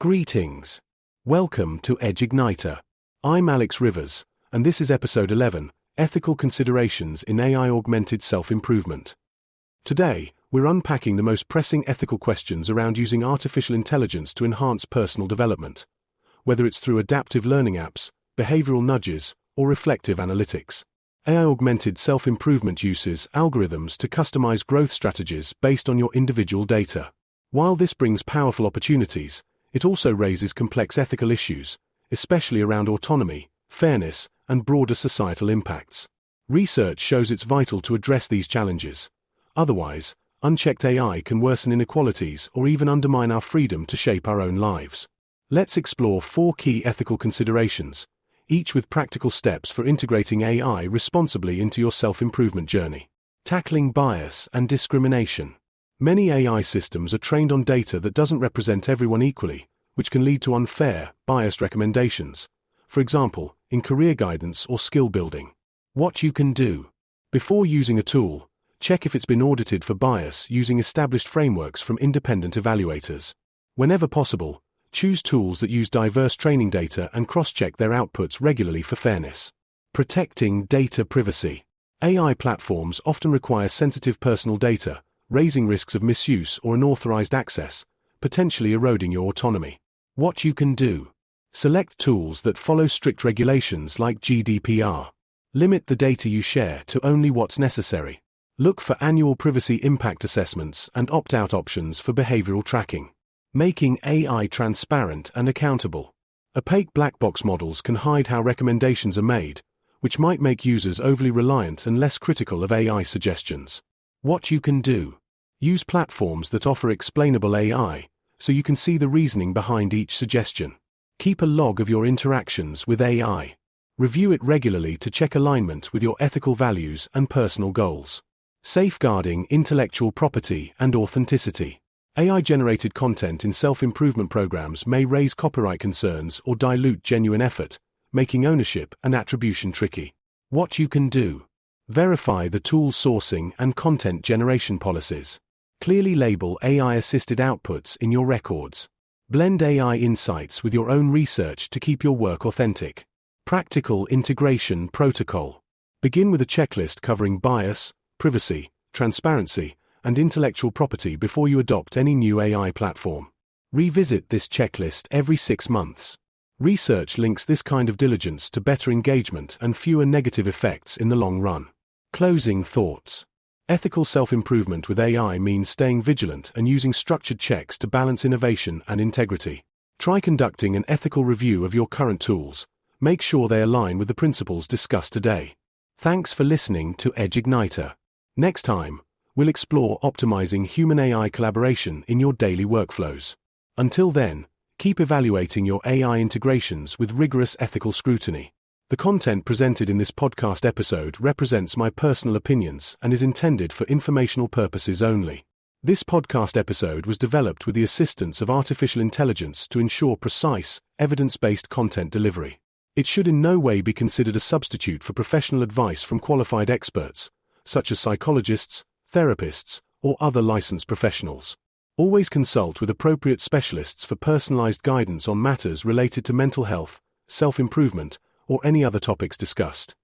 Greetings. Welcome to Edge Igniter. I'm Alex Rivers, and this is episode 11, Ethical Considerations in AI-Augmented Self-Improvement. Today, we're unpacking the most pressing ethical questions around using artificial intelligence to enhance personal development, whether it's through adaptive learning apps, behavioral nudges, or reflective analytics. AI-Augmented Self-Improvement uses algorithms to customize growth strategies based on your individual data. While this brings powerful opportunities, it also raises complex ethical issues, especially around autonomy, fairness, and broader societal impacts. Research shows it's vital to address these challenges. Otherwise, unchecked AI can worsen inequalities or even undermine our freedom to shape our own lives. Let's explore 4 key ethical considerations, each with practical steps for integrating AI responsibly into your self-improvement journey. Tackling bias and discrimination. Many AI systems are trained on data that doesn't represent everyone equally, which can lead to unfair, biased recommendations, for example, in career guidance or skill building. What you can do. Before using a tool, check if it's been audited for bias using established frameworks from independent evaluators. Whenever possible, choose tools that use diverse training data and cross-check their outputs regularly for fairness. Protecting data privacy. AI platforms often require sensitive personal data, raising risks of misuse or unauthorized access, potentially eroding your autonomy. What you can do. Select tools that follow strict regulations like GDPR. Limit the data you share to only what's necessary. Look for annual privacy impact assessments and opt-out options for behavioral tracking. Making AI transparent and accountable. Opaque black box models can hide how recommendations are made, which might make users overly reliant and less critical of AI suggestions. What you can do. Use platforms that offer explainable AI, so you can see the reasoning behind each suggestion. Keep a log of your interactions with AI. Review it regularly to check alignment with your ethical values and personal goals. Safeguarding intellectual property and authenticity. AI-generated content in self-improvement programs may raise copyright concerns or dilute genuine effort, making ownership and attribution tricky. What you can do. Verify the tool sourcing and content generation policies. Clearly label AI-assisted outputs in your records. Blend AI insights with your own research to keep your work authentic. Practical integration protocol. Begin with a checklist covering bias, privacy, transparency, and intellectual property before you adopt any new AI platform. Revisit this checklist every 6 months. Research links this kind of diligence to better engagement and fewer negative effects in the long run. Closing thoughts. Ethical self-improvement with AI means staying vigilant and using structured checks to balance innovation and integrity. Try conducting an ethical review of your current tools. Make sure they align with the principles discussed today. Thanks for listening to Edge Igniter. Next time, we'll explore optimizing human-AI collaboration in your daily workflows. Until then, keep evaluating your AI integrations with rigorous ethical scrutiny. The content presented in this podcast episode represents my personal opinions and is intended for informational purposes only. This podcast episode was developed with the assistance of artificial intelligence to ensure precise, evidence-based content delivery. It should in no way be considered a substitute for professional advice from qualified experts, such as psychologists, therapists, or other licensed professionals. Always consult with appropriate specialists for personalized guidance on matters related to mental health, self-improvement, or any other topics discussed.